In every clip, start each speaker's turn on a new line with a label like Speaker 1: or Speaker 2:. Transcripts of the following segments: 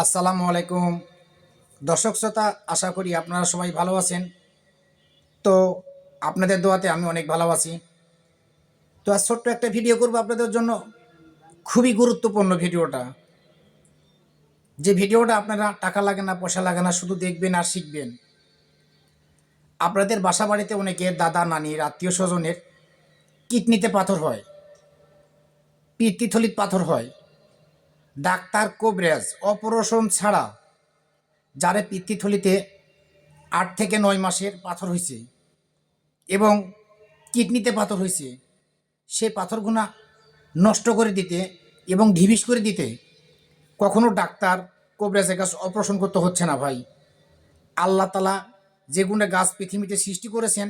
Speaker 1: আসসালামু আলাইকুম দর্শক শ্রোতা, আশা করি আপনারা সবাই ভালো আছেন। তো আপনাদের দোয়াতে আমি অনেক ভালো আছি। তো আজ ছোট্ট একটা ভিডিও করব আপনাদের জন্য। খুবই গুরুত্বপূর্ণ ভিডিওটা, যে ভিডিওটা আপনারা টাকা লাগে না, পয়সা লাগে না, শুধু দেখবেন আর শিখবেন। আপনাদের বাসা বাড়িতে অনেকের দাদা নানির আত্মীয় স্বজনের কিডনিতে পাথর হয়, পিত্তথলিতে পাথর হয়। ডাক্তার কবরেজ অপারেশন ছাড়া যারে পিত্তথলিতে 8 থেকে 9 মাসের পাথর হয়েছে এবং কিডনিতে পাথর হয়েছে, সে পাথরগুনা নষ্ট করে দিতে এবং ঢিবিস করে দিতে কখনো ডাক্তার কবরেজের কাছে অপারেশন করতে হচ্ছে না ভাই। আল্লাহ তালা যে গুণে গাছ পৃথিবীতে সৃষ্টি করেছেন,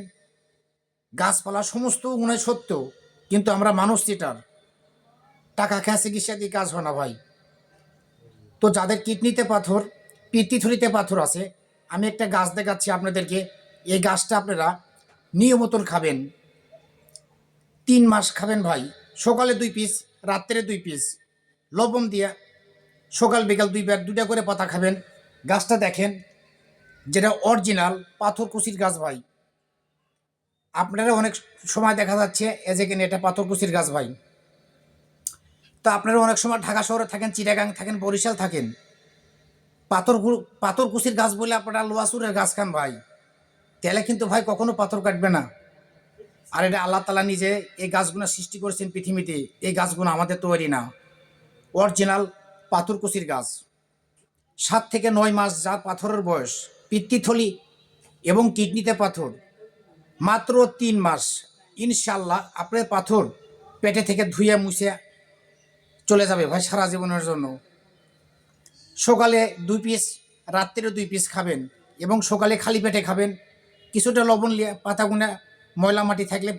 Speaker 1: গাছপালা সমস্ত গুণে সত্য, কিন্তু আমরা মানুষ যেটার টাকা খেয়ে চিকিৎসা দিয়ে কাজ হয় না ভাই। তো যাদের কিডনিতে পাথর, পিত্তথলিতে পাথর আছে, আমি একটা গাছ দেখাচ্ছি আপনাদেরকে। এই গাছটা আপনারা নিয়মতন খাবেন, 3 মাস খাবেন ভাই। সকালে 2 পিস, রাত্রে 2 পিস, লবণ দিয়ে সকাল বিকাল 2 বার 2টা করে পাতা খাবেন। গাছটা দেখেন, যেটা অরিজিনাল পাথরকুচির গাছ ভাই। আপনারা অনেক সময় দেখা যাচ্ছে এজেকেন এটা পাথরকুচির গাছ ভাই। তো আপনারা অনেক সময় ঢাকা শহরে থাকেন, চিটাগাং থাকেন, বরিশাল থাকেন, পাথরকুচির গাছ বলে আপনারা লোয়াসুরের গাছ খান ভাই। তাহলে কিন্তু ভাই কখনো পাথর কাটবে না। আর এটা আল্লাহ তালা নিজে এই গাছগুলো সৃষ্টি করেছেন পৃথিবীতে। এই গাছগুলো আমাদের তৈরি না, অরিজিনাল পাথরকুচির গাছ। 7 থেকে 9 মাস যার পাথরের বয়স, পিত্তথলি এবং কিডনিতে পাথর, মাত্র 3 মাস ইনশাল্লাহ আপনার পাথর পেটে থেকে ধুয়ে মুছে চলে যাবে ভাই সারা জীবনের জন্য। সকালে 2 পিস, রাত্রে 2 পিস খাবেন এবং সকালে খালি পেটে খাবেন। কিছুটা লবণ নিয়ে পাতাগুনা ময়লা মাটি থাকলে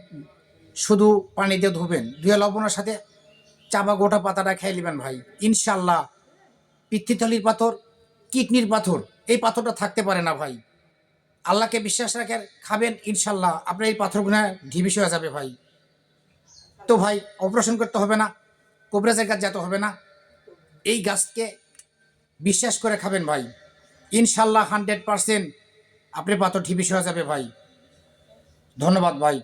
Speaker 1: শুধু পানি দিয়ে ধুবেন, ধুয়ে লবণের সাথে চাপা গোটা পাতাটা খেয়ে নেবেন ভাই। ইনশাল্লাহ পিত্তথলির পাথর, কিডনির পাথর, এই পাথরটা থাকতে পারে না ভাই। আল্লাহকে বিশ্বাস রাখে খাবেন, ইনশাল্লাহ আপনার এই পাথরগুলো ঢিবিস হয়ে যাবে ভাই। তো ভাই অপারেশন করতে হবে না, কবরেজের কাজ যেতে হবে না, এই গাছকে বিশ্বাস করে খাবেন ভাই। ইনশাল্লাহ 100% আপনার পাথর ঢিবিস হয়ে যাবে ভাই। ধন্যবাদ ভাই।